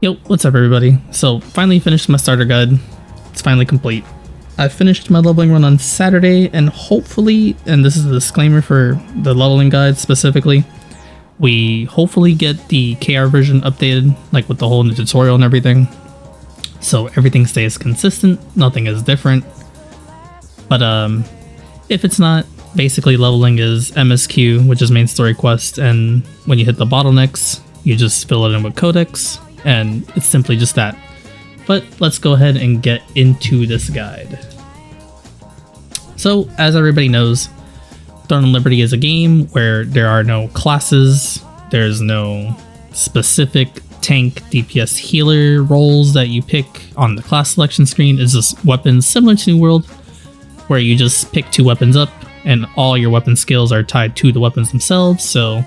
Yo, what's up everybody? So finally finished my starter guide. It's finally complete. I finished my leveling run on Saturday and hopefully, and this is a disclaimer for the leveling guide specifically, we hopefully get the KR version updated, like with the whole new tutorial and everything. So everything stays consistent, nothing is different. But if it's not, basically leveling is MSQ, which is main story quest, and when you hit the bottlenecks, you just fill it in with codex. And it's simply just that. But let's go ahead and get into this guide. So, as everybody knows, Throne and Liberty is a game where there are no classes, there's no specific tank, DPS, healer roles that you pick on the class selection screen. It's just weapons similar to New World, where you just pick 2 weapons up and all your weapon skills are tied to the weapons themselves. So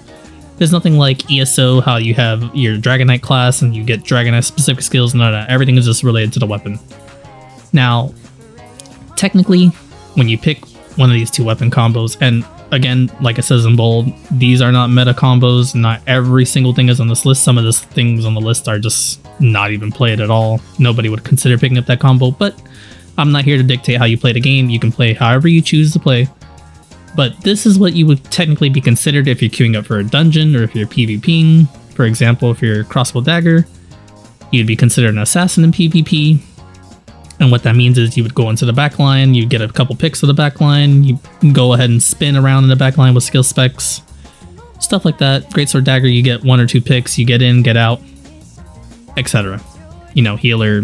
there's nothing like ESO, how you have your Dragon Knight class and you get Dragon Knight specific skills. No, everything is just related to the weapon. Now, technically, when you pick one of these 2 weapon combos, and again, like it says in bold, these are not meta combos. Not every single thing is on this list. Some of the things on the list are just not even played at all. Nobody would consider picking up that combo, but I'm not here to dictate how you play the game. You can play however you choose to play. But this is what you would technically be considered if you're queuing up for a dungeon or if you're PvPing. For example, if you're crossbow dagger, you'd be considered an assassin in PvP. And what that means is you would go into the backline, you get a couple picks of the backline, you go ahead and spin around in the backline with skill specs, stuff like that. Greatsword dagger, you get 1 or 2 picks, you get in, get out, etc. You know, healer,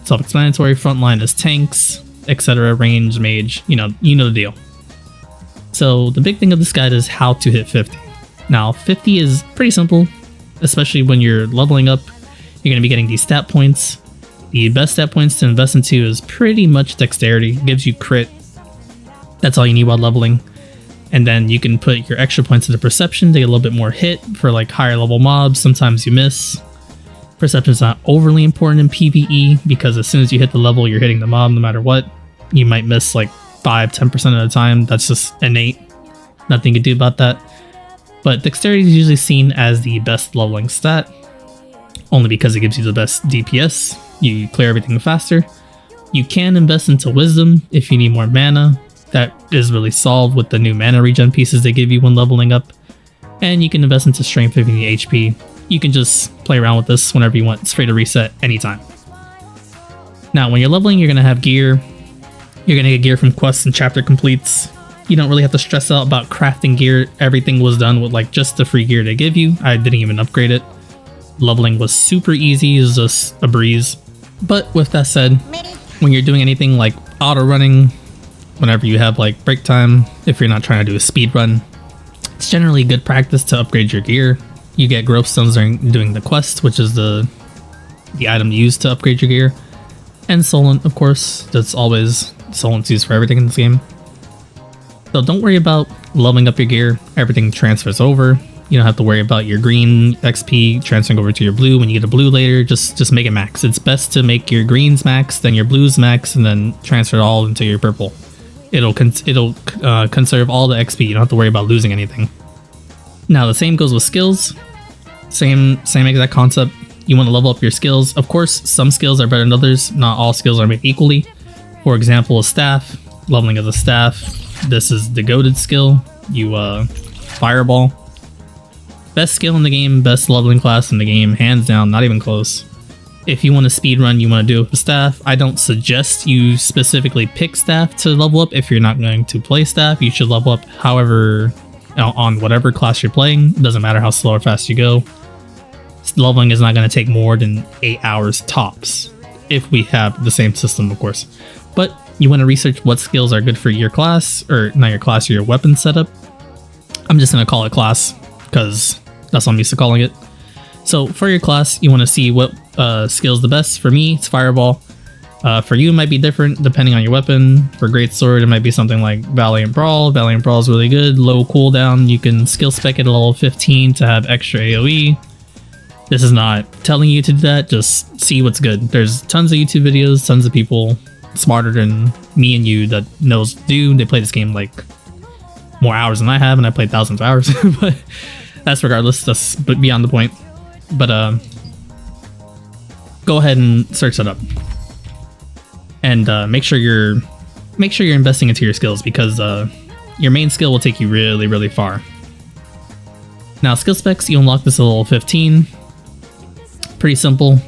self-explanatory. Frontline is tanks, etc. Range, mage, you know the deal. So the big thing of this guide is how to hit 50. Now 50 is pretty simple, especially when you're leveling up. You're going to be getting these stat points. The best stat points to invest into is pretty much dexterity. It gives you crit. That's all you need while leveling. And then you can put your extra points into perception to get a little bit more hit for like higher level mobs. Sometimes you miss. Perception is not overly important in PvE because as soon as you hit the level, you're hitting the mob no matter what. You might miss like 5-10% of the time. That's just innate. Nothing you can do about that. But dexterity is usually seen as the best leveling stat, only because it gives you the best DPS. You clear everything faster. You can invest into wisdom if you need more mana. That is really solved with the new mana regen pieces they give you when leveling up. And you can invest into strength if you need HP. You can just play around with this whenever you want. It's free to reset anytime. Now, when you're leveling, you're going to have gear. You're going to get gear from quests and chapter completes. You don't really have to stress out about crafting gear. Everything was done with like just the free gear they give you. I didn't even upgrade it. Leveling was super easy. It was just a breeze. But with that said, when you're doing anything like auto running, whenever you have like break time, if you're not trying to do a speed run, it's generally good practice to upgrade your gear. You get growth stones during doing the quest, which is the item used to upgrade your gear. And Solent, of course. That's always Solent's used for everything in this game. So don't worry about leveling up your gear. Everything transfers over. You don't have to worry about your green XP transferring over to your blue. When you get a blue later, just make it max. It's best to make your greens max, then your blues max, and then transfer it all into your purple. It'll conserve all the XP. You don't have to worry about losing anything. Now the same goes with skills. Same exact concept. You want to level up your skills. Of course, some skills are better than others. Not all skills are made equally. For example, a staff. Leveling of the staff. This is the goated skill. You fireball. Best skill in the game, best leveling class in the game, hands down, not even close. If you want to speedrun, you want to do it with staff. I don't suggest you specifically pick staff to level up. If you're not going to play staff, you should level up however, on whatever class you're playing. It doesn't matter how slow or fast you go. Leveling is not going to take more than 8 hours tops, if we have the same system, of course. But you want to research what skills are good for your class, or not your class, or your weapon setup. I'm just going to call it class, because that's what I'm used to calling it. So for your class, you want to see what skill's the best. For me, it's fireball. For you, it might be different depending on your weapon. For greatsword, it might be something like Valiant Brawl. Valiant Brawl is really good. Low cooldown. You can skill spec it at level 15 to have extra AoE. This is not telling you to do that. Just see what's good. There's tons of YouTube videos, tons of people smarter than me and you that knows They play this game like more hours than I have, and I played thousands of hours. But that's regardless. That's beyond the point. But go ahead and search that up. And make sure you're investing into your skills, because your main skill will take you really, really far. Now, skill specs, you unlock this at level 15. Pretty simple.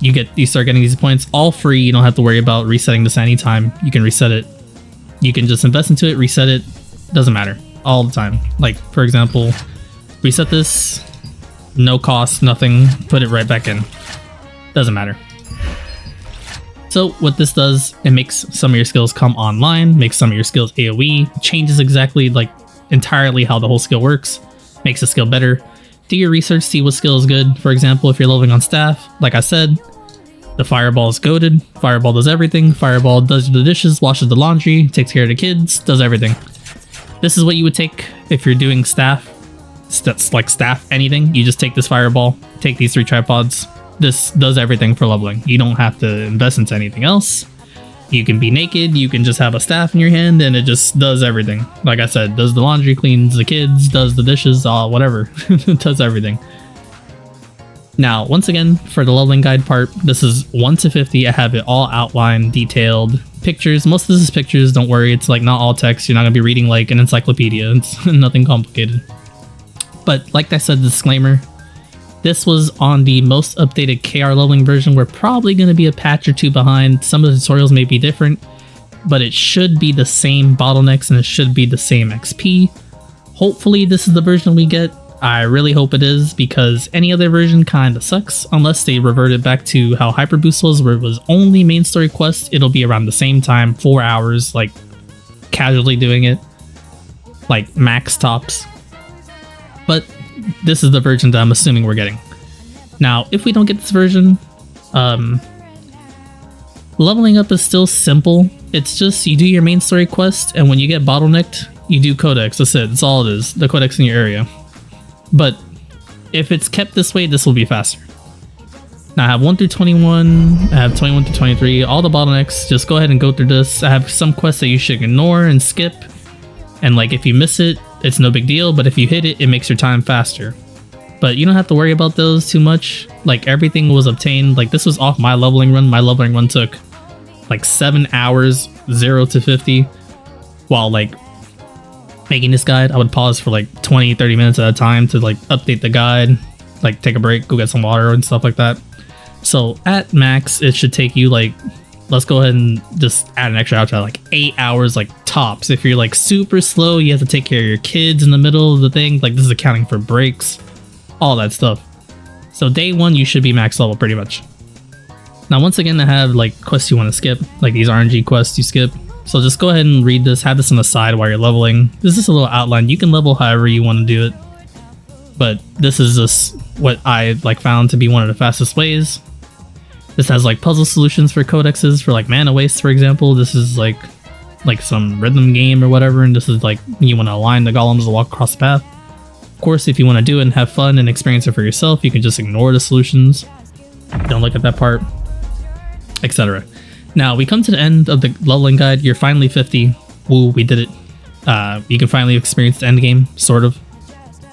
You start getting these points all free. You don't have to worry about resetting this anytime. You can reset it. You can just invest into it, reset it. Doesn't matter. All the time. Like, for example, reset this, no cost, nothing, put it right back in. Doesn't matter. So what this does, it makes some of your skills come online, makes some of your skills AoE, changes exactly, like, entirely how the whole skill works, makes the skill better. Do your research, see what skill is good. For example, if you're leveling on staff, like I said, the fireball is goated. Fireball does everything. Fireball does the dishes, washes the laundry, takes care of the kids, does everything. This is what you would take if you're doing staff. That's like staff anything. You just take this fireball, take these 3 tripods. This does everything for leveling. You don't have to invest into anything else. You can be naked, you can just have a staff in your hand, and it just does everything. Like I said, does the laundry, cleans the kids, does the dishes, whatever. It does everything. Now, once again, for the leveling guide part, this is 1 to 50. I have it all outlined, detailed, pictures. Most of this is pictures, don't worry. It's like not all text. You're not going to be reading like an encyclopedia. It's nothing complicated. But like I said, disclaimer, this was on the most updated KR leveling version. We're probably going to be a patch or 2 behind. Some of the tutorials may be different, but it should be the same bottlenecks and it should be the same XP. Hopefully this is the version we get. I really hope it is, because any other version kind of sucks, unless they reverted back to how Hyper Boost was, where it was only main story quest. It'll be around the same time, 4 hours, like casually doing it, like max tops. But this is the version that I'm assuming we're getting. Now, if we don't get this version, leveling up is still simple. It's just you do your main story quest, and when you get bottlenecked, you do codex. That's it. That's all it is. The codex in your area. But if it's kept this way, this will be faster. Now I have 1 through 21, I have 21 through 23, all the bottlenecks. Just go ahead and go through this. I have some quests that you should ignore and skip. And like if you miss it, it's no big deal, but if you hit it, it makes your time faster. But you don't have to worry about those too much. Like everything was obtained. Like this was off my leveling run. My leveling run took like 7 hours, 0 to 50, while like making this guide. I would pause for like 20-30 minutes at a time to like update the guide, like take a break, go get some water and stuff like that. So at max it should take you like, let's go ahead and just add an extra outro, like 8 hours like tops. If you're like super slow, you have to take care of your kids in the middle of the thing, like this is accounting for breaks, all that stuff. So day 1 you should be max level pretty much. Now once again, I have like quests you want to skip, like these RNG quests you skip. So just go ahead and read this, have this on the side while you're leveling. This is just a little outline. You can level however you want to do it, but this is just what I like found to be one of the fastest ways. This has like puzzle solutions for codexes, for like mana waste, for example. This is like some rhythm game or whatever, and this is like you want to align the golems to walk across the path. Of course, if you want to do it and have fun and experience it for yourself, you can just ignore the solutions. Don't look at that part, etc. Now we come to the end of the leveling guide. You're finally 50. Woo, we did it. You can finally experience the end game, sort of.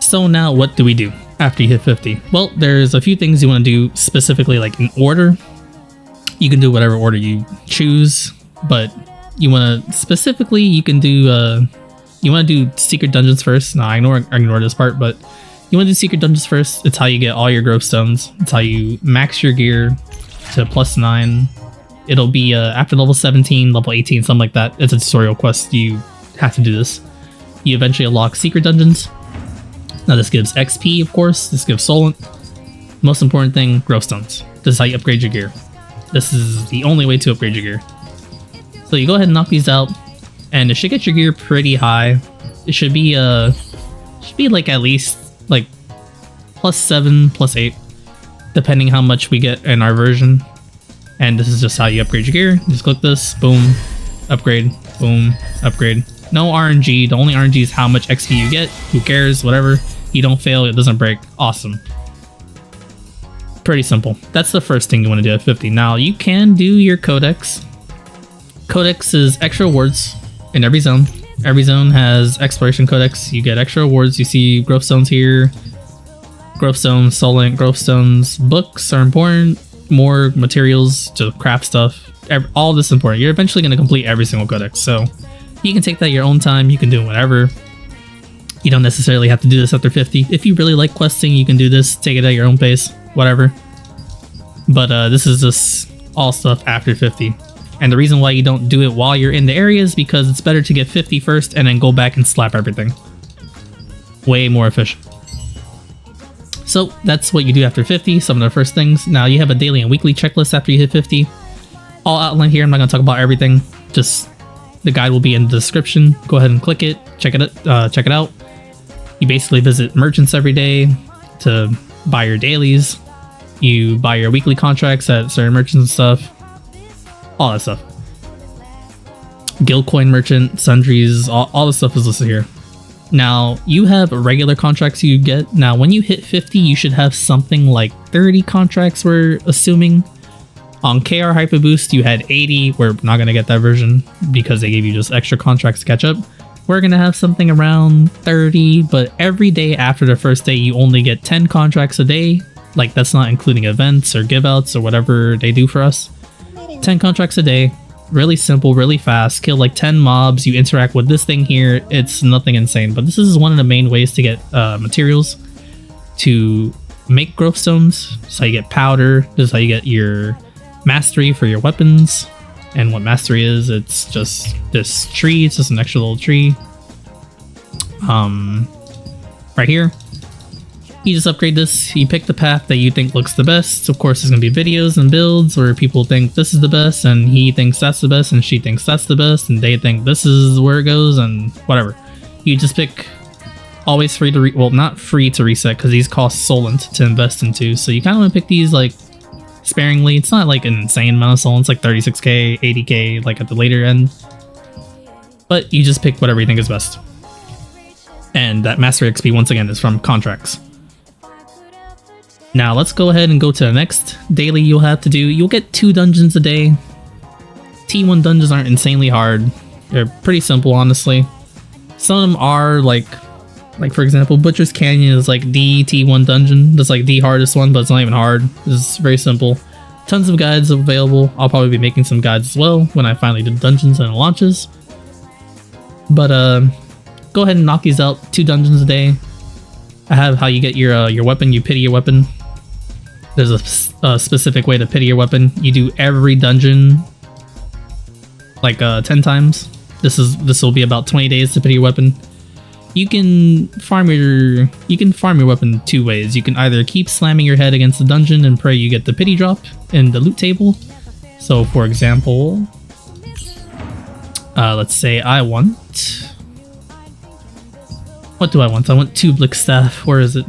So now what do we do after you hit 50? Well, there's a few things you want to do specifically, like in order. You can do whatever order you choose, but you want to specifically, you can do, you want to do secret dungeons first. No, I ignore this part, but you want to do secret dungeons first. It's how you get all your growth stones. It's how you max your gear to +9. It'll be after level 17, level 18, something like that. It's a tutorial quest. You have to do this. You eventually unlock secret dungeons. Now this gives XP, of course. This gives Solent. Most important thing, growth stones. This is how you upgrade your gear. This is the only way to upgrade your gear. So you go ahead and knock these out, and it should get your gear pretty high. It should be like at least like +7, +8, depending how much we get in our version. And this is just how you upgrade your gear. Just click this, boom, upgrade, boom, upgrade. No RNG. The only RNG is how much XP you get. Who cares? Whatever. You don't fail, it doesn't break. Awesome. Pretty simple. That's the first thing you want to do at 50. Now you can do your codex. Codex is extra awards in every zone. Every zone has exploration codex. You get extra awards. You see growth stones here. Growth stones, Solent, growth stones. Books are important. more materials to craft stuff. All this is important. You're eventually going to complete every single codex, so you can take that your own time. You can do whatever. You don't necessarily have to do this after 50. If you really like questing, you can do this, take it at your own pace, whatever. But this is just all stuff after 50. And the reason why you don't do it while you're in the area is because it's better to get 50 first and then go back and slap everything. Way more efficient. So that's what you do after 50, some of the first things. Now you have a daily and weekly checklist after you hit 50. All outlined here, I'm not going to talk about everything. Just the guide will be in the description. Go ahead and click it, check it out. You basically visit merchants every day to buy your dailies. You buy your weekly contracts at certain merchants and stuff. All that stuff. Guild coin merchant, sundries, all the stuff is listed here. Now, you have regular contracts you get. Now, when you hit 50, you should have something like 30 contracts, we're assuming. On KR Hyper Boost, you had 80. We're not going to get that version because they gave you just extra contracts to catch up. We're going to have something around 30, but every day after the first day, you only get 10 contracts a day. Like, that's not including events or giveouts or whatever they do for us. 10 contracts a day. Really simple, really fast. Kill like 10 mobs. You interact with this thing here. It's nothing insane, but this is one of the main ways to get materials to make growth stones. So you get powder. This is how you get your mastery for your weapons. And what mastery is, it's just this tree. It's just an extra little tree. Right here. You just upgrade this, you pick the path that you think looks the best. Of course, there's going to be videos and builds where people think this is the best, and he thinks that's the best, and she thinks that's the best, and they think this is where it goes, and whatever. You just pick, always free to, well, not free to reset, because these cost Solent to invest into, so you kind of want to pick these, like, sparingly. It's not, like, an insane amount of Solents, like 36k, 80k, like, at the later end. But you just pick whatever you think is best. And that Mastery XP, once again, is from contracts. Now let's go ahead and go to the next daily you'll have to do. You'll get 2 dungeons a day. T1 dungeons aren't insanely hard. They're pretty simple, honestly. Some of them are like for example, Butcher's Canyon is like the T1 dungeon. That's like the hardest one, but it's not even hard. It's very simple. Tons of guides available. I'll probably be making some guides as well when I finally do dungeons and it launches. But go ahead and knock these out. 2 dungeons a day. I have how you get your weapon. You pity your weapon. There's a specific way to pity your weapon. You do every dungeon like 10 times. This will be about 20 days to pity your weapon. You can farm your weapon 2 ways. You can either keep slamming your head against the dungeon and pray you get the pity drop in the loot table. So for example, let's say I want, what do I want? I want 2 Blick Staff. Where is it?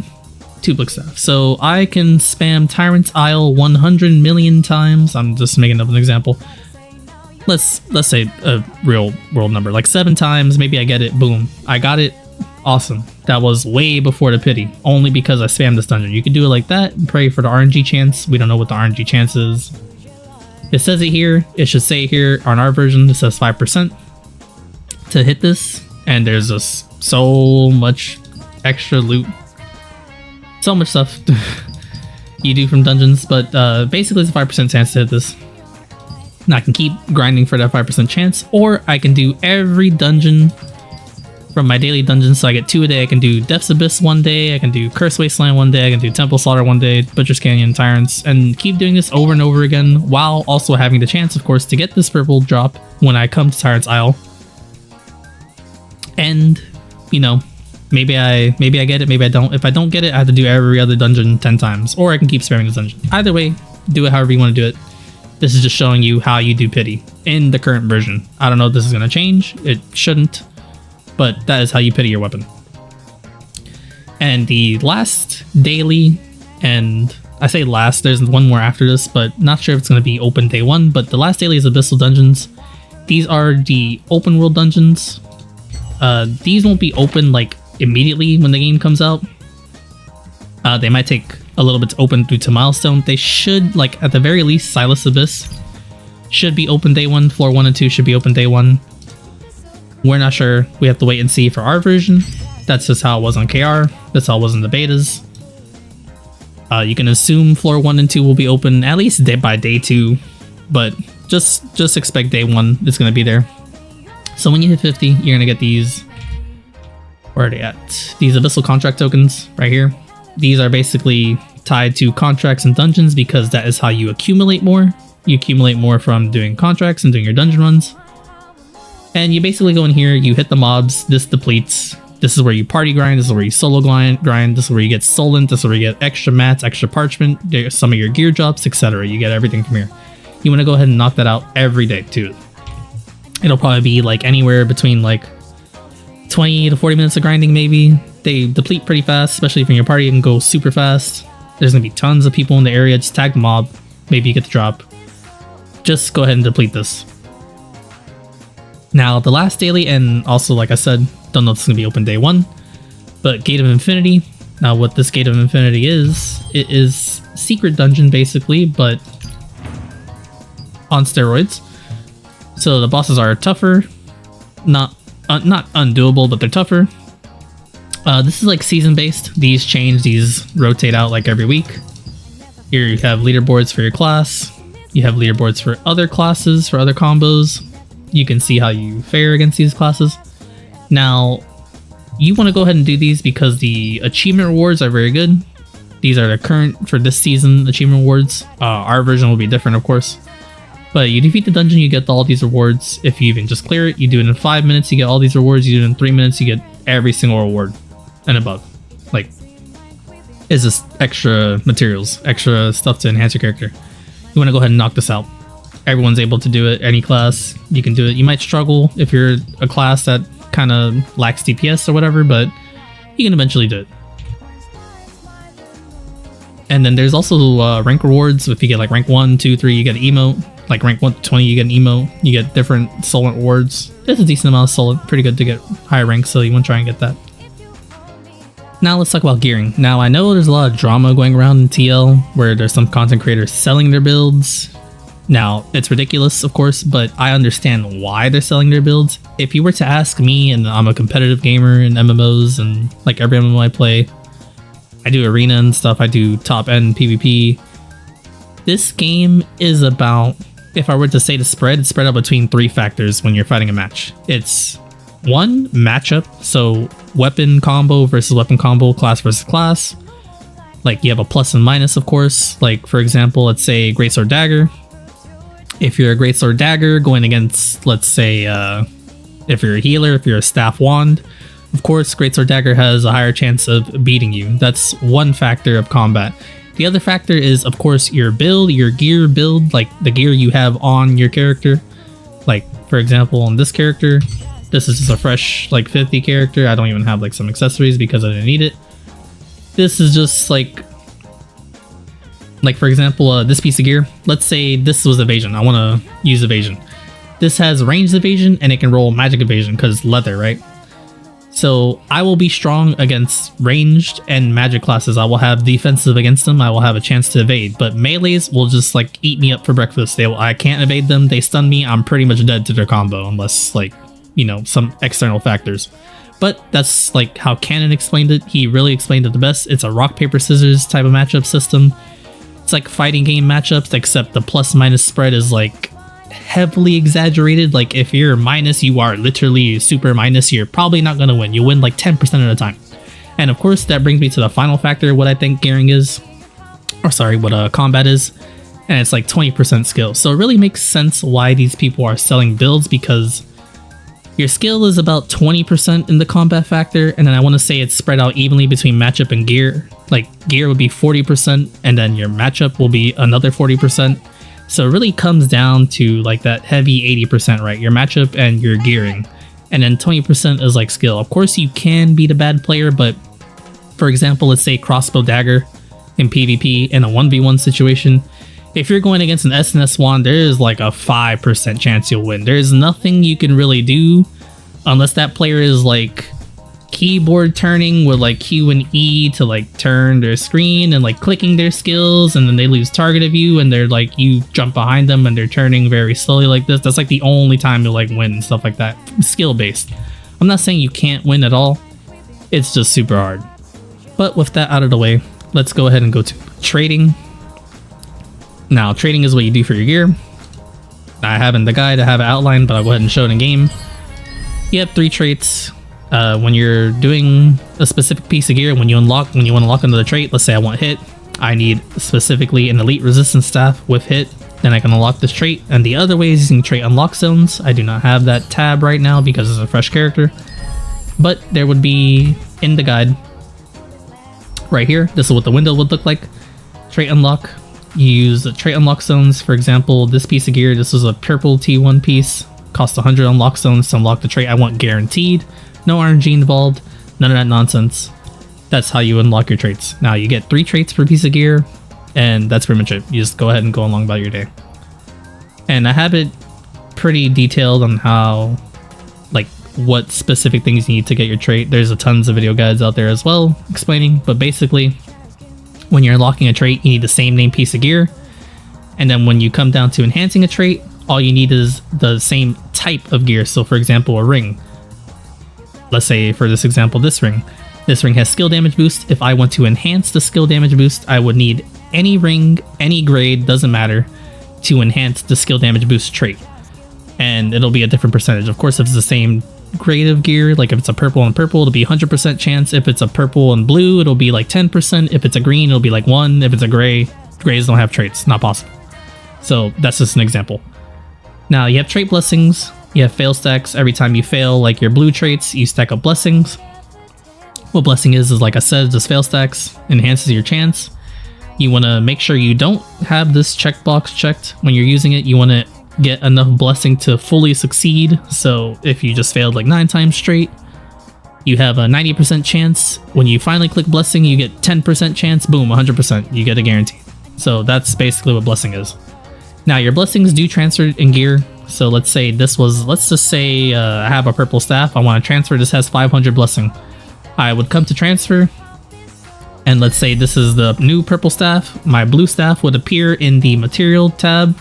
2 Blick Staff. So I can spam Tyrant's Isle 100 million times. I'm just making up an example. Let's say a real world number, like 7 times. Maybe I get it. Boom. I got it. Awesome. That was way before the pity, only because I spammed this dungeon. You can do it like that and pray for the RNG chance. We don't know what the RNG chance is. It says it here. It should say here on our version, it says 5% to hit this. And there's just so much extra loot. So much stuff you do from dungeons, but basically it's a 5% chance to hit this. And I can keep grinding for that 5% chance, or I can do every dungeon from my daily dungeons. So I get 2 a day. I can do Death's Abyss one day, I can do Curse Wasteland one day, I can do Temple Slaughter one day, Butcher's Canyon, Tyrants, and keep doing this over and over again, while also having the chance, of course, to get this purple drop when I come to Tyrant's Isle. And, you know, maybe I get it, maybe I don't. If I don't get it, I have to do every other dungeon 10 times, or I can keep spamming this dungeon. Either way, do it however you want to do it. This is just showing you how you do pity in the current version. I don't know if this is going to change. It shouldn't, but that is how you pity your weapon. And the last daily, and I say last, there's one more after this, but not sure if it's going to be open day 1, but the last daily is Abyssal Dungeons. These are the open world dungeons. These won't be open like immediately when the game comes out. They might take a little bit to open due to milestone. They should, like, at the very least, Silas Abyss should be open day 1. Floor 1 and 2 should be open day 1. We're not sure. We have to wait and see for our version. That's just how it was on KR. That's how it was in the betas. You can assume floor 1 and 2 will be open at least by day 2, but just expect day 1 it's going to be there. So when you hit 50, you're going to get these. Where are they at? These Abyssal Contract tokens right here. These are basically tied to contracts and dungeons because that is how you accumulate more. You accumulate more from doing contracts and doing your dungeon runs. And you basically go in here, you hit the mobs, this depletes. This is where you party grind, this is where you solo grind, this is where you get Solent, this is where you get extra mats, extra parchment, some of your gear drops, etc. You get everything from here. You want to go ahead and knock that out every day too. It'll probably be like anywhere between like 20 to 40 minutes of grinding maybe. They deplete pretty fast, especially if in your party you can go super fast. There's going to be tons of people in the area, just tag the mob, maybe you get the drop. Just go ahead and deplete this. Now the last daily, and also like I said, don't know if it's going to be open day 1, but Gate of Infinity. Now what this Gate of Infinity is, it is secret dungeon basically, but on steroids. So the bosses are tougher, not undoable, but they're tougher. This is like season based. These change, these rotate out like every week. Here you have leaderboards for your class. You have leaderboards for other classes, for other combos. You can see how you fare against these classes. Now, you want to go ahead and do these because the achievement rewards are very good. These are the current for this season achievement rewards. Our version will be different, of course. But you defeat the dungeon, you get all these rewards. If you even just clear it, you do it in 5 minutes, you get all these rewards. You do it in 3 minutes, you get every single reward and above. Like, it's just extra materials, extra stuff to enhance your character. You want to go ahead and knock this out. Everyone's able to do it, any class, you can do it. You might struggle if you're a class that kind of lacks DPS or whatever, but you can eventually do it. And then there's also rank rewards. If you get like rank 1, 2, 3, you get an emote. Like rank 1 to 20, you get an emote. You get different Solent rewards. There's a decent amount of Solent, pretty good to get higher ranks, so you want to try and get that. Now let's talk about gearing. Now I know there's a lot of drama going around in TL where there's some content creators selling their builds. Now, it's ridiculous, of course, but I understand why they're selling their builds. If you were to ask me, and I'm a competitive gamer in MMOs and like every MMO I play, I do arena and stuff, I do top end PvP. This game is about, if I were to say the spread, it's spread out between 3 factors when you're fighting a match. It's 1, matchup, so weapon combo versus weapon combo, class versus class. Like you have a plus and minus, of course. Like for example, let's say Greatsword Dagger. If you're a Greatsword Dagger going against, let's say, if you're a healer, if you're a Staff Wand, of course, Greatsword Dagger has a higher chance of beating you. That's one factor of combat. The other factor is, of course, your build, your gear build, like the gear you have on your character. Like, for example, on this character, this is just a fresh, like, 50 character. I don't even have, like, some accessories because I didn't need it. This is just, like for example, this piece of gear, let's say this was evasion. I want to use evasion. This has ranged evasion and it can roll magic evasion because leather, right? So I will be strong against ranged and magic classes. I will have defensive against them. I will have a chance to evade, but melees will just like eat me up for breakfast. I can't evade them. They stun me. I'm pretty much dead to their combo unless like, you know, some external factors. But that's like how Canon explained it. He really explained it the best. It's a rock, paper, scissors type of matchup system. It's like fighting game matchups, except the plus minus spread is like heavily exaggerated. Like if you're minus, you are literally super minus. You're probably not going to win. You win like 10% of the time. And of course, that brings me to the final factor, what I think gearing is. Or sorry, what combat is. And it's like 20% skill. So it really makes sense why these people are selling builds, because your skill is about 20% in the combat factor, and then I want to say it's spread out evenly between matchup and gear. Like gear would be 40%, and then your matchup will be another 40%. So it really comes down to like that heavy 80%, right? Your matchup and your gearing. And then 20% is like skill. Of course, you can beat a bad player, but for example, let's say crossbow dagger in PvP in a 1v1 situation. If you're going against an SNS wand, there is like a 5% chance you'll win. There's nothing you can really do unless that player is like keyboard turning with like Q and E to like turn their screen and like clicking their skills, and then they lose target of you and they're like, you jump behind them and they're turning very slowly like this. That's like the only time you'll like win and stuff like that. Skill based. I'm not saying you can't win at all. It's just super hard. But with that out of the way, let's go ahead and go to trading. Now, trading is what you do for your gear. I have in the guide, I have it outlined, but I'll go ahead and show it in game. You have 3 traits. When you're doing a specific piece of gear, when you want to lock into the trait, let's say I want hit, I need specifically an elite resistance staff with hit, then I can unlock this trait. And the other way is using trait unlock zones. I do not have that tab right now because it's a fresh character, but there would be in the guide right here. This is what the window would look like. Trait unlock. You use the trait unlock zones. For example, this piece of gear, this is a purple T1 piece, costs 100 unlock zones to unlock the trait I want guaranteed. No RNG involved, none of that nonsense. That's how you unlock your traits. Now you get 3 traits per piece of gear, and that's pretty much it. You just go ahead and go along about your day. And I have it pretty detailed on how, like, what specific things you need to get your trait. There's a tons of video guides out there as well explaining, but basically when you're unlocking a trait, you need the same name piece of gear. And then when you come down to enhancing a trait, all you need is the same type of gear. So for example, a ring. Let's say for this example, this ring. This ring has skill damage boost. If I want to enhance the skill damage boost, I would need any ring, any grade, doesn't matter, to enhance the skill damage boost trait. And it'll be a different percentage. Of course, if it's the same grade of gear, like if it's a purple and purple, it'll be 100% chance. If it's a purple and blue, it'll be like 10%. If it's a green, it'll be like 1. If it's a gray, grays don't have traits, not possible. So that's just an example. Now you have trait blessings, you have fail stacks. Every time you fail, like your blue traits, you stack up blessings. What blessing is like I said, just fail stacks, enhances your chance. You want to make sure you don't have this checkbox checked when you're using it. You want to get enough blessing to fully succeed. So if you just failed like 9 times straight, you have a 90% chance. When you finally click blessing, you get 10% chance, boom, 100%, you get a guarantee. So that's basically what blessing is. Now your blessings do transfer in gear. So let's say let's just say I have a purple staff, I want to transfer, this has 500 blessing. I would come to transfer, and let's say this is the new purple staff, my blue staff would appear in the material tab.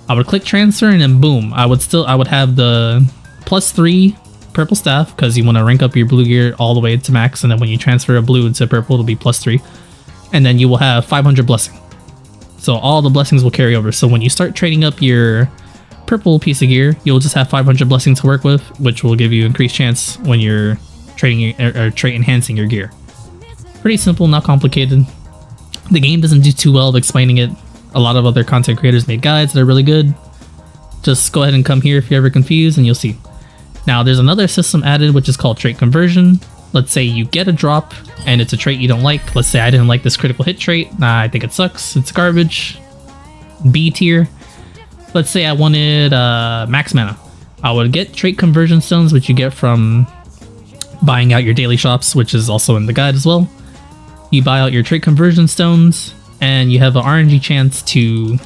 I would click transfer, and then boom, I would have the +3 purple staff, because you want to rank up your blue gear all the way to max, and then when you transfer a blue into purple, it'll be +3, and then you will have 500 blessing. So all the blessings will carry over. So when you start trading up your purple piece of gear, you'll just have 500 blessing to work with, which will give you increased chance when you're trading or trait enhancing your gear. Pretty simple, not complicated. The game doesn't do too well of explaining it. A lot of other content creators made guides that are really good. Just go ahead and come here if you're ever confused and you'll see. Now there's another system added which is called trait conversion. Let's say you get a drop and it's a trait you don't like. Let's say I didn't like this critical hit trait. Nah, I think it sucks. It's garbage. B tier. Let's say I wanted max mana. I would get trait conversion stones, which you get from buying out your daily shops, which is also in the guide as well. You buy out your trait conversion stones and you have an RNG chance to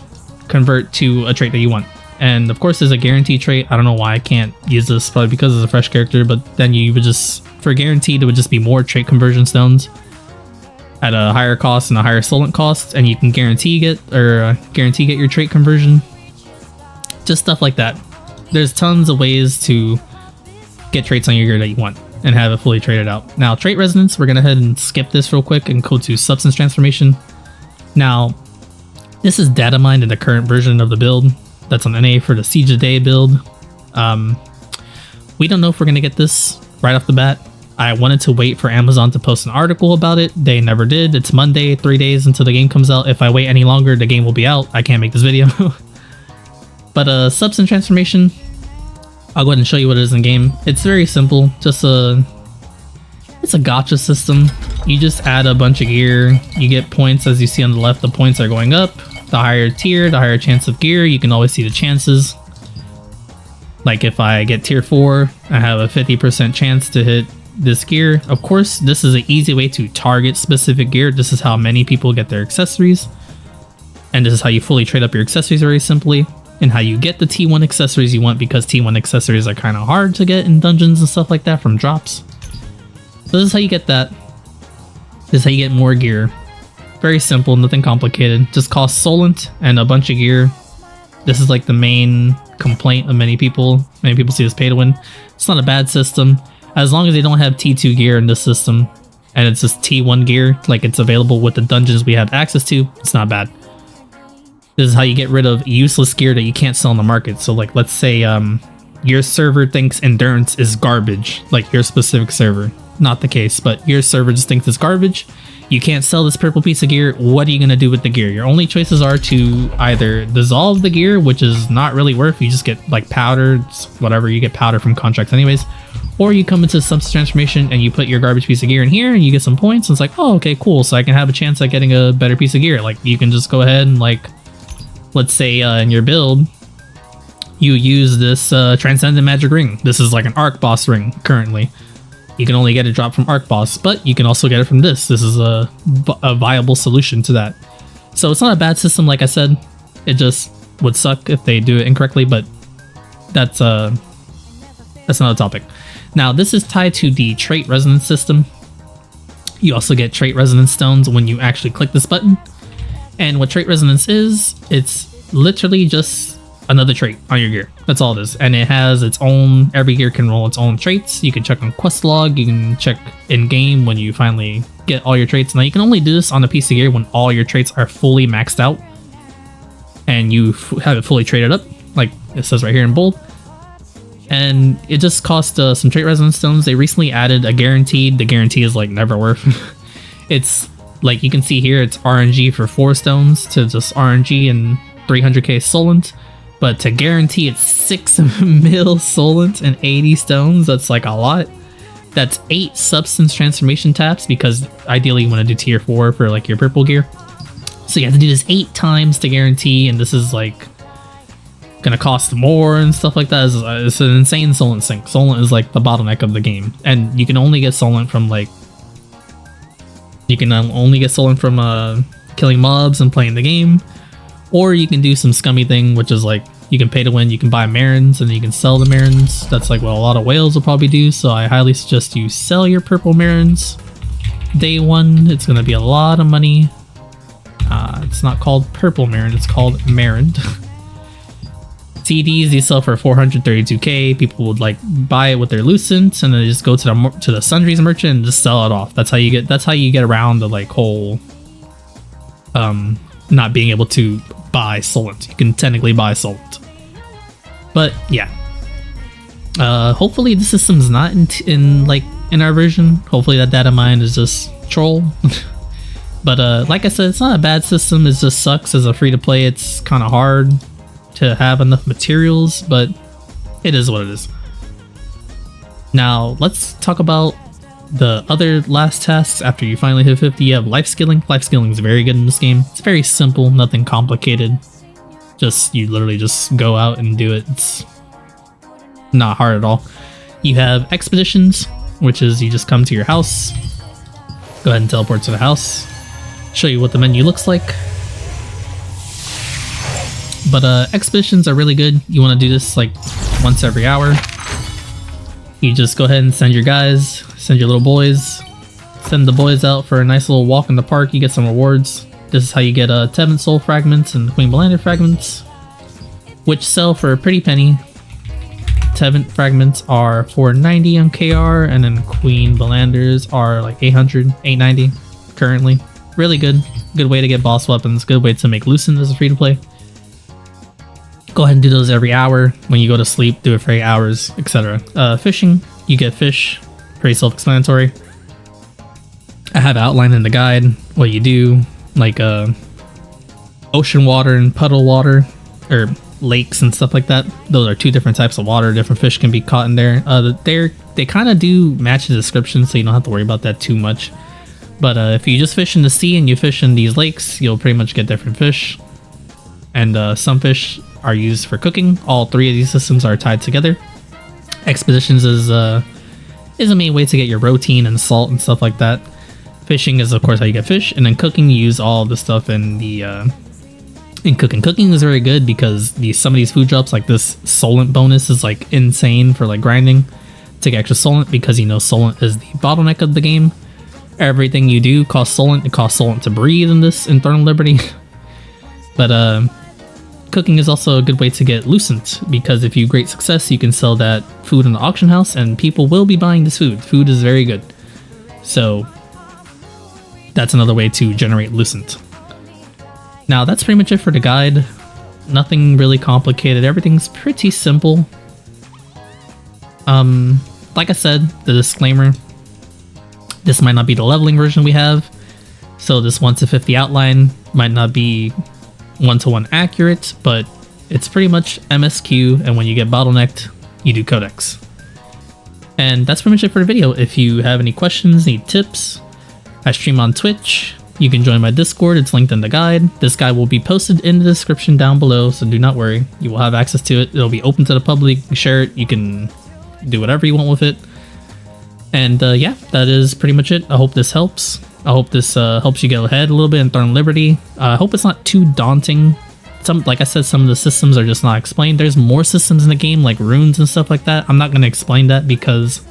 convert to a trait that you want. And of course there's a guarantee trait. I don't know why I can't use this, probably because it's a fresh character, but then you would just, for guaranteed, it would just be more trait conversion stones at a higher cost and a higher solent cost, and you can guarantee get your trait conversion. Just stuff like that. There's tons of ways to get traits on your gear that you want and have it fully traded out. Now trait resonance, we're gonna head and skip this real quick and go to substance transformation. Now this is data mined in the current version of the build that's on NA for the Siege of Day build. We don't know if we're gonna get this right off the bat. I wanted to wait for Amazon to post an article about it. They never did. It's Monday, 3 days until the game comes out. If I wait any longer, the game will be out. I can't make this video. But substance transformation, I'll go ahead and show you what it is in game. It's very simple. It's a gacha system. You just add a bunch of gear. You get points. As you see on the left, the points are going up. The higher tier, the higher chance of gear. You can always see the chances. Like if I get tier 4, I have a 50% chance to hit this gear. Of course, this is an easy way to target specific gear. This is how many people get their accessories. And this is how you fully trade up your accessories very simply. And how you get the T1 accessories you want, because T1 accessories are kind of hard to get in dungeons and stuff like that from drops. So this is how you get that. This is how you get more gear. Very simple, nothing complicated. Just costs solent and a bunch of gear. This is like the main complaint of many people. Many people see this pay to win. It's not a bad system. As long as they don't have T2 gear in this system, and it's just T1 gear, like it's available with the dungeons we have access to. It's not bad. This is how you get rid of useless gear that you can't sell in the market. So like, let's say your server thinks endurance is garbage, like your specific server. Not the case, but your server just thinks it's garbage. You can't sell this purple piece of gear. What are you going to do with the gear? Your only choices are to either dissolve the gear, which is not really worth. You just get like powder, whatever. You get powder from contracts anyways. Or you come into substance transformation and you put your garbage piece of gear in here and you get some points. And it's like, oh, okay, cool. So I can have a chance at getting a better piece of gear. Like you can just go ahead and like, let's say in your build, you use this Transcendent Magic Ring. This is like an Arc Boss ring currently. You can only get a drop from Arc Boss, but you can also get it from this. This is a viable solution to that. So it's not a bad system, like I said. It just would suck if they do it incorrectly, but that's another topic. Now, this is tied to the trait resonance system. You also get trait resonance stones when you actually click this button. And what trait resonance is, it's literally just another trait on your gear. That's all it is. And it has its own, every gear can roll its own traits. You can check on quest log, you can check in game when you finally get all your traits. Now you can only do this on a piece of gear when all your traits are fully maxed out and you have it fully traded up, like it says right here in bold. And it just cost some trait resonance stones. They recently added a guaranteed. The guarantee is like never worth. It's like you can see here, it's RNG for 4 stones to just RNG and 300k Solent. But to guarantee it's 6 mil Solent and 80 stones, that's like a lot. That's 8 substance transformation taps, because ideally you want to do tier 4 for like your purple gear. So you have to do this 8 times to guarantee, and this is like gonna cost more and stuff like that. It's an insane Solent sink. Solent is like the bottleneck of the game, and you can only get Solent from like killing mobs and playing the game. Or you can do some scummy thing, which is like, you can pay to win, you can buy Marins, and then you can sell the Marins. That's like what a lot of whales will probably do, so I highly suggest you sell your purple Marins. Day 1, it's going to be a lot of money. It's not called Purple Marin, it's called Marin. CDs, these sell for 432k. People would like buy it with their Lucent, and then they just go to the Sundries merchant and just sell it off. That's how you get around the like whole not being able to buy Solent. You can technically buy Solent, but yeah. Hopefully the system's not in our version. Hopefully that data mine is just troll. But like I said, it's not a bad system. It just sucks as a free to play. It's kind of hard to have enough materials, but it is what it is. Now let's talk about the other last tasks after you finally hit 50. You have Lifeskilling. Lifeskilling is very good in this game. It's very simple, nothing complicated. You literally just go out and do it. It's not hard at all. You have Expeditions, which is you just come to your house. Go ahead and teleport to the house. Show you what the menu looks like. But Expeditions are really good. You want to do this like once every hour. You just go ahead and send your guys, send your little boys, send the boys out for a nice little walk in the park. You get some rewards. This is how you get Tevin Soul Fragments and Queen Belander Fragments, which sell for a pretty penny. Tevin Fragments are $490 on KR, and then Queen Belanders are like $800, $890 currently. Really good. Good way to get boss weapons. Good way to make Lucent as a free to play. Go ahead and do those every hour. When you go to sleep, do it for 8 hours, etc. Fishing, you get fish. Pretty self-explanatory. I have outlined in the guide what you do, like ocean water and puddle water, or lakes and stuff like that. Those are 2 different types of water. Different fish can be caught in there. They kind of do match the description, so you don't have to worry about that too much. But if you just fish in the sea and you fish in these lakes, you'll pretty much get different fish. And some fish are used for cooking. All 3 of these systems are tied together. Expeditions is a main way to get your protein and salt and stuff like that. Fishing is of course how you get fish, and then cooking, you use all the stuff in the in cooking. Cooking is very good because some of these food drops, like this Solent bonus, is like insane for like grinding to get extra Solent, because you know Solent is the bottleneck of the game. Everything you do costs Solent. It costs Solent to breathe in this Infernal Liberty. But cooking is also a good way to get Lucent, because if you great success, you can sell that food in the auction house and people will be buying this food. Food is very good. So that's another way to generate Lucent. Now that's pretty much it for the guide. Nothing really complicated. Everything's pretty simple. Like I said, the disclaimer, this might not be the leveling version we have. So this 1 to 50 outline might not be one-to-one accurate, but it's pretty much MSQ, and when you get bottlenecked, you do Codex. And that's pretty much it for the video. If you have any questions, need tips, I stream on Twitch. You can join my Discord, it's linked in the guide. This guide will be posted in the description down below, so do not worry. You will have access to it. It'll be open to the public. You can share it, you can do whatever you want with it. And yeah, that is pretty much it. I hope this helps. I hope this helps you get ahead a little bit in Throne Liberty. I hope it's not too daunting. Like I said, some of the systems are just not explained. There's more systems in the game, like runes and stuff like that. I'm not going to explain that because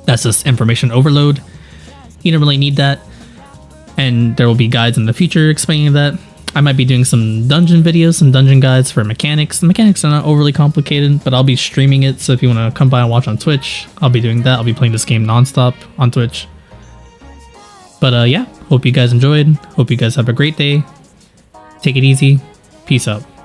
that's just information overload. You don't really need that. And there will be guides in the future explaining that. I might be doing some dungeon videos, some dungeon guides for mechanics. The mechanics are not overly complicated, but I'll be streaming it. So if you want to come by and watch on Twitch, I'll be doing that. I'll be playing this game nonstop on Twitch. But yeah, hope you guys enjoyed. Hope you guys have a great day. Take it easy. Peace out.